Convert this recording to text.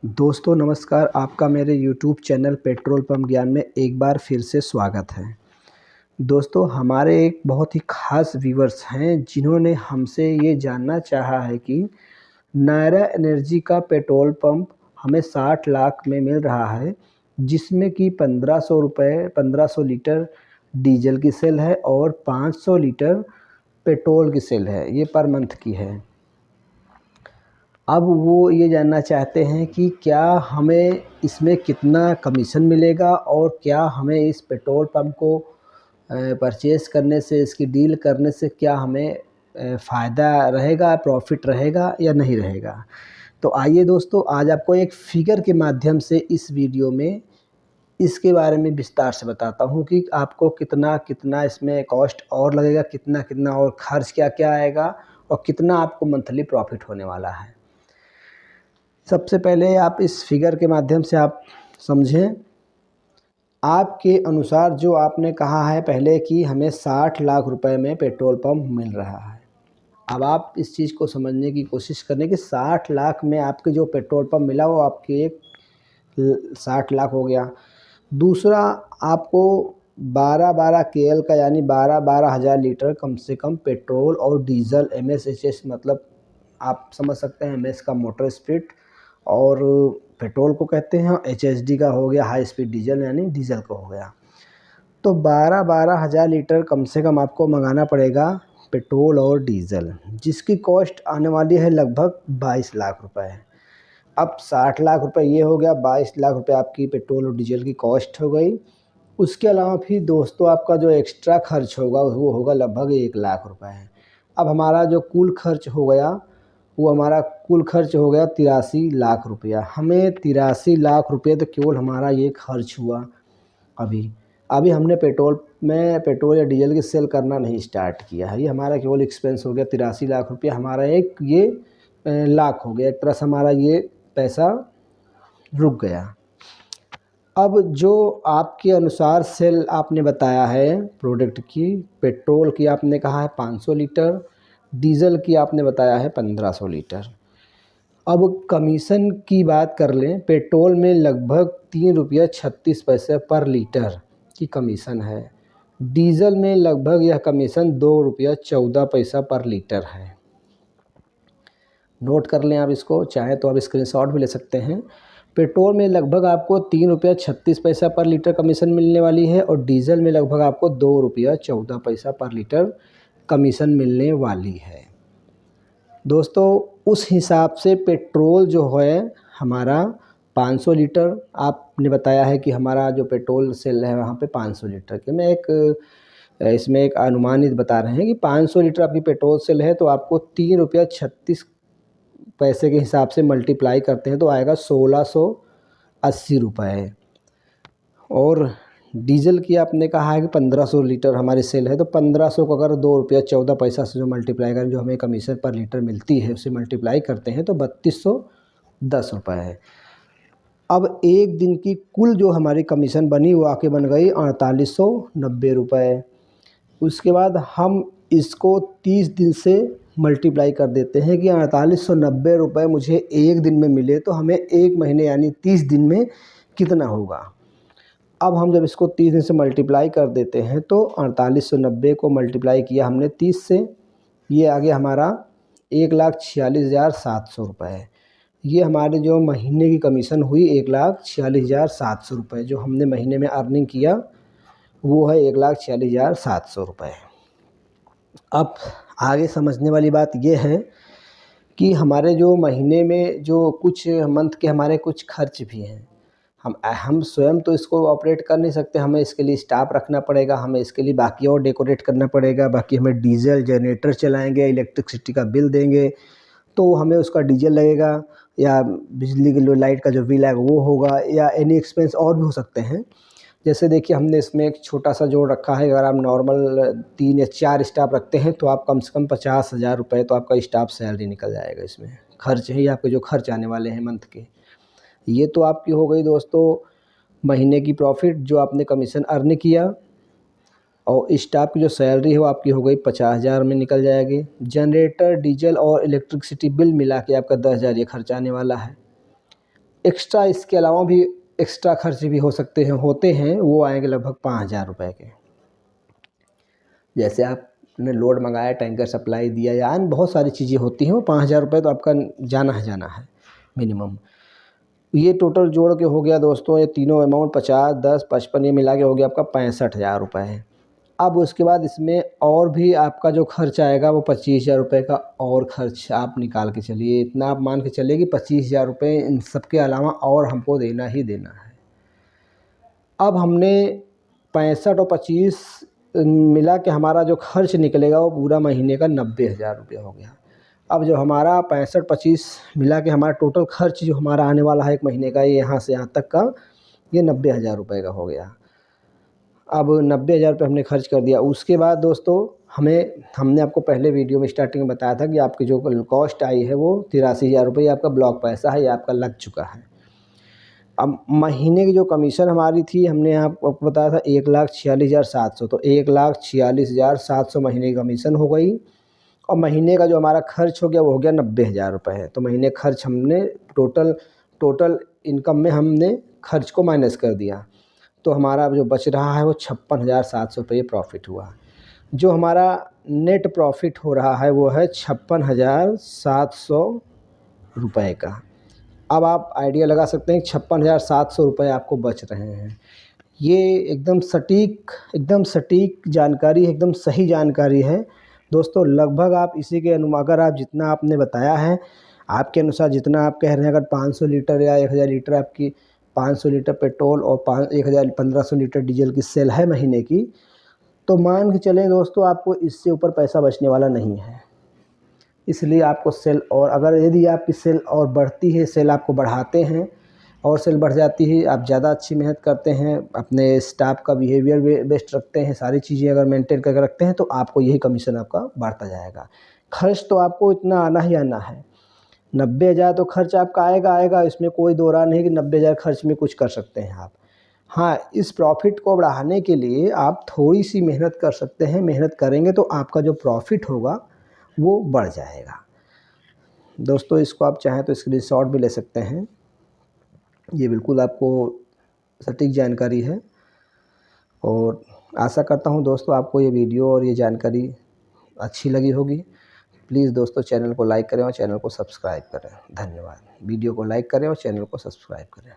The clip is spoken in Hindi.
दोस्तों नमस्कार, आपका मेरे YouTube चैनल पेट्रोल पंप ज्ञान में एक बार फिर से स्वागत है। दोस्तों हमारे एक बहुत ही ख़ास व्यूअर्स हैं जिन्होंने हमसे ये जानना चाहा है कि नायरा एनर्जी का पेट्रोल पंप हमें 60 लाख में मिल रहा है, जिसमें कि 1500 लीटर डीज़ल की सेल है और 500 लीटर पेट्रोल की सेल है, ये पर मंथ की है। अब वो ये जानना चाहते हैं कि क्या हमें इसमें कितना कमीशन मिलेगा और क्या हमें इस पेट्रोल पंप को परचेज़ करने से, इसकी डील करने से क्या हमें फ़ायदा रहेगा, प्रॉफ़िट रहेगा या नहीं रहेगा। तो आइए दोस्तों, आज आपको एक फ़िगर के माध्यम से इस वीडियो में इसके बारे में विस्तार से बताता हूँ कि आपको कितना इसमें कॉस्ट और लगेगा, कितना और खर्च क्या-क्या आएगा और कितना आपको मंथली प्रॉफ़िट होने वाला है। सबसे पहले आप इस फिगर के माध्यम से आप समझें, आपके अनुसार जो आपने कहा है पहले कि हमें 60 लाख रुपए में पेट्रोल पंप मिल रहा है। अब आप इस चीज़ को समझने की कोशिश करें कि 60 लाख में आपके जो पेट्रोल पंप मिला वो आपके एक 60 लाख हो गया। दूसरा, आपको 12-12 केएल का यानी 12-12 हज़ार लीटर कम से कम पेट्रोल और डीज़ल एमएसएचएस, मतलब आप समझ सकते हैं एमएस का मोटर स्पीड और पेट्रोल को कहते हैं, एचएसडी का हो गया हाई स्पीड डीजल यानी डीजल का हो गया। तो 12-12 हज़ार लीटर कम से कम आपको मंगाना पड़ेगा पेट्रोल और डीज़ल, जिसकी कॉस्ट आने वाली है लगभग 22 लाख रुपए। अब 60 लाख रुपए ये हो गया, 22 लाख रुपए आपकी पेट्रोल और डीजल की कॉस्ट हो गई। उसके अलावा फिर दोस्तों आपका जो एक्स्ट्रा खर्च होगा वो होगा लगभग 1 लाख रुपए। अब हमारा जो कुल खर्च हो गया वो हमारा कुल खर्च हो गया 83 लाख रुपया। हमें 83 लाख रुपये तो केवल हमारा ये खर्च हुआ। अभी हमने पेट्रोल या डीजल की सेल करना नहीं स्टार्ट किया है। ये हमारा केवल एक्सपेंस हो गया 83 लाख रुपया। हमारा एक ये लाख हो गया, एक तरह से हमारा ये पैसा रुक गया। अब जो आपके अनुसार सेल आपने बताया है प्रोडक्ट की, पेट्रोल की आपने कहा है 500 लीटर, डीज़ल की आपने बताया है 1500 लीटर। अब कमीशन की बात कर लें, पेट्रोल में लगभग 3 रुपया 36 पैसे पर लीटर की कमीशन है। डीज़ल में लगभग यह कमीशन 2 रुपया 14 पैसा पर लीटर है। नोट कर लें आप इसको, चाहे तो आप स्क्रीनशॉट भी ले सकते हैं। पेट्रोल में लगभग आपको 3 रुपया 36 पैसा पर लीटर कमीशन मिलने वाली है और डीज़ल में लगभग आपको 2 रुपया 14 पैसा पर लीटर कमीशन मिलने वाली है। दोस्तों उस हिसाब से पेट्रोल जो है हमारा 500 लीटर, आपने बताया है कि हमारा जो पेट्रोल सेल है वहाँ पे 500 लीटर के, मैं इसमें एक अनुमानित बता रहे हैं कि 500 लीटर आपकी पेट्रोल सेल है तो आपको 3 रुपया 36 पैसे के हिसाब से मल्टीप्लाई करते हैं तो आएगा 1680 रुपये। और डीज़ल की आपने कहा है कि 1500 लीटर हमारी सेल है तो 1500 को अगर 2 रुपया 14 पैसा से जो मल्टीप्लाई करें, जो हमें कमीशन पर लीटर मिलती है उसे मल्टीप्लाई करते हैं तो 3210 रुपये है। अब एक दिन की कुल जो हमारी कमीशन बनी वो आके बन गई 4890 रुपये। उसके बाद हम इसको 30 दिन से मल्टीप्लाई कर देते हैं कि 4890 रुपये मुझे एक दिन में मिले तो हमें एक महीने यानी 30 दिन में कितना होगा। अब हम जब इसको 30 दिन से मल्टीप्लाई कर देते हैं तो 4890 को मल्टीप्लाई किया हमने 30 से, ये आ गया हमारा 1,46,700 रुपये। ये हमारे जो महीने की कमीशन हुई 1,46,700 रुपये, जो हमने महीने में अर्निंग किया वो है 1,46,700 रुपये। अब आगे समझने वाली बात ये है कि हमारे जो महीने में जो कुछ मंथ के हमारे कुछ खर्च भी हैं, हम स्वयं तो इसको ऑपरेट कर नहीं सकते, हमें इसके लिए स्टाफ रखना पड़ेगा, हमें इसके लिए बाकी और डेकोरेट करना पड़ेगा, बाकी हमें डीजल जनरेटर चलाएंगे, इलेक्ट्रिसिटी का बिल देंगे तो हमें उसका डीजल लगेगा, या बिजली की लाइट का जो बिल है वो होगा, या एनी एक्सपेंस और भी हो सकते हैं। जैसे देखिए हमने इसमें एक छोटा सा जोड़ रखा है, अगर आप नॉर्मल 3 या 4 स्टाफ रखते हैं तो आप कम से कम 50,000 रुपये तो आपका स्टाफ सैलरी निकल जाएगा। इसमें खर्च है, आपके जो खर्च आने वाले हैं मंथ के। ये तो आपकी हो गई दोस्तों महीने की प्रॉफिट जो आपने कमीशन अर्न किया, और स्टाफ की जो सैलरी है वो आपकी हो गई 50,000 में निकल जाएगी। जनरेटर, डीजल और इलेक्ट्रिसिटी बिल मिला के आपका 10,000 ये खर्च आने वाला है। एक्स्ट्रा इसके अलावा भी एक्स्ट्रा खर्च भी हो सकते हैं, होते हैं, वो आएंगे लगभग 5,000 रुपये के। जैसे आपने लोड मंगाया, टैंकर सप्लाई दिया, या अन्य बहुत सारी चीज़ें होती हैं, वो 5,000 रुपये तो आपका जाना है मिनिमम। ये टोटल जोड़ के हो गया दोस्तों, ये तीनों अमाउंट 50, 10, 55 ये मिला के हो गया आपका 65,000 रुपये। अब उसके बाद इसमें और भी आपका जो खर्च आएगा वो 25,000 रुपये का और खर्च आप निकाल के चलिए। इतना आप मान के चलिए कि 25,000 रुपये इन सब के अलावा और हमको देना ही देना है। अब हमने 65 और 25 मिला के हमारा जो खर्च निकलेगा वो पूरा महीने का 90,000 रुपये हो गया। अब जो हमारा 65-25 मिला के हमारा टोटल खर्च जो हमारा आने वाला है 1 महीने का, ये यहाँ से यहाँ तक का, ये 90,000 रुपये का हो गया। अब 90,000 रुपये हमने खर्च कर दिया। उसके बाद दोस्तों हमने आपको पहले वीडियो में स्टार्टिंग में बताया था कि आपकी जो कॉस्ट आई है वो 83,000 रुपये आपका ब्लॉक पैसा है, ये आपका लग चुका है। अब महीने की जो कमीशन हमारी थी, हमने आपको बताया था 1,46,700, तो 1,46,700 महीने की कमीशन हो गई। और महीने का जो हमारा खर्च हो गया वो हो गया 90,000 रुपये। तो महीने खर्च हमने टोटल इनकम में हमने खर्च को माइनस कर दिया, तो हमारा जो बच रहा है वो 56,700 रुपये प्रॉफिट हुआ। जो हमारा नेट प्रॉफिट हो रहा है वो है 56,700 रुपये का। अब आप आइडिया लगा सकते हैं कि 56,700 रुपये आपको बच रहे हैं। ये एकदम सटीक जानकारी, एकदम सही जानकारी है दोस्तों। लगभग आप इसी के अगर आप जितना आपने बताया है, आपके अनुसार जितना आप कह रहे हैं, अगर 500 लीटर या 1,000 लीटर आपकी 500 लीटर पेट्रोल और 1,500 लीटर डीजल की सेल है महीने की, तो मान के चलें दोस्तों आपको इससे ऊपर पैसा बचने वाला नहीं है। इसलिए आपको सेल, और अगर यदि आपकी सेल और बढ़ती है, सेल आपको बढ़ाते हैं और सेल बढ़ जाती है, आप ज़्यादा अच्छी मेहनत करते हैं, अपने स्टाफ का बिहेवियर बेस्ट रखते हैं, सारी चीज़ें अगर मेंटेन करके रखते हैं, तो आपको यही कमीशन आपका बढ़ता जाएगा। खर्च तो आपको इतना आना ही आना है। 90,000 तो खर्च आपका आएगा, इसमें कोई दो राय नहीं कि 90,000 खर्च में कुछ कर सकते हैं आप। हाँ, इस प्रॉफिट को बढ़ाने के लिए आप थोड़ी सी मेहनत कर सकते हैं। मेहनत करेंगे तो आपका जो प्रॉफिट होगा वो बढ़ जाएगा। दोस्तों इसको आप चाहें तो स्क्रीनशॉट भी ले सकते हैं। ये बिल्कुल आपको सटीक जानकारी है, और आशा करता हूँ दोस्तों आपको ये वीडियो और ये जानकारी अच्छी लगी होगी। प्लीज़ दोस्तों चैनल को लाइक करें और चैनल को सब्सक्राइब करें। धन्यवाद। वीडियो को लाइक करें और चैनल को सब्सक्राइब करें।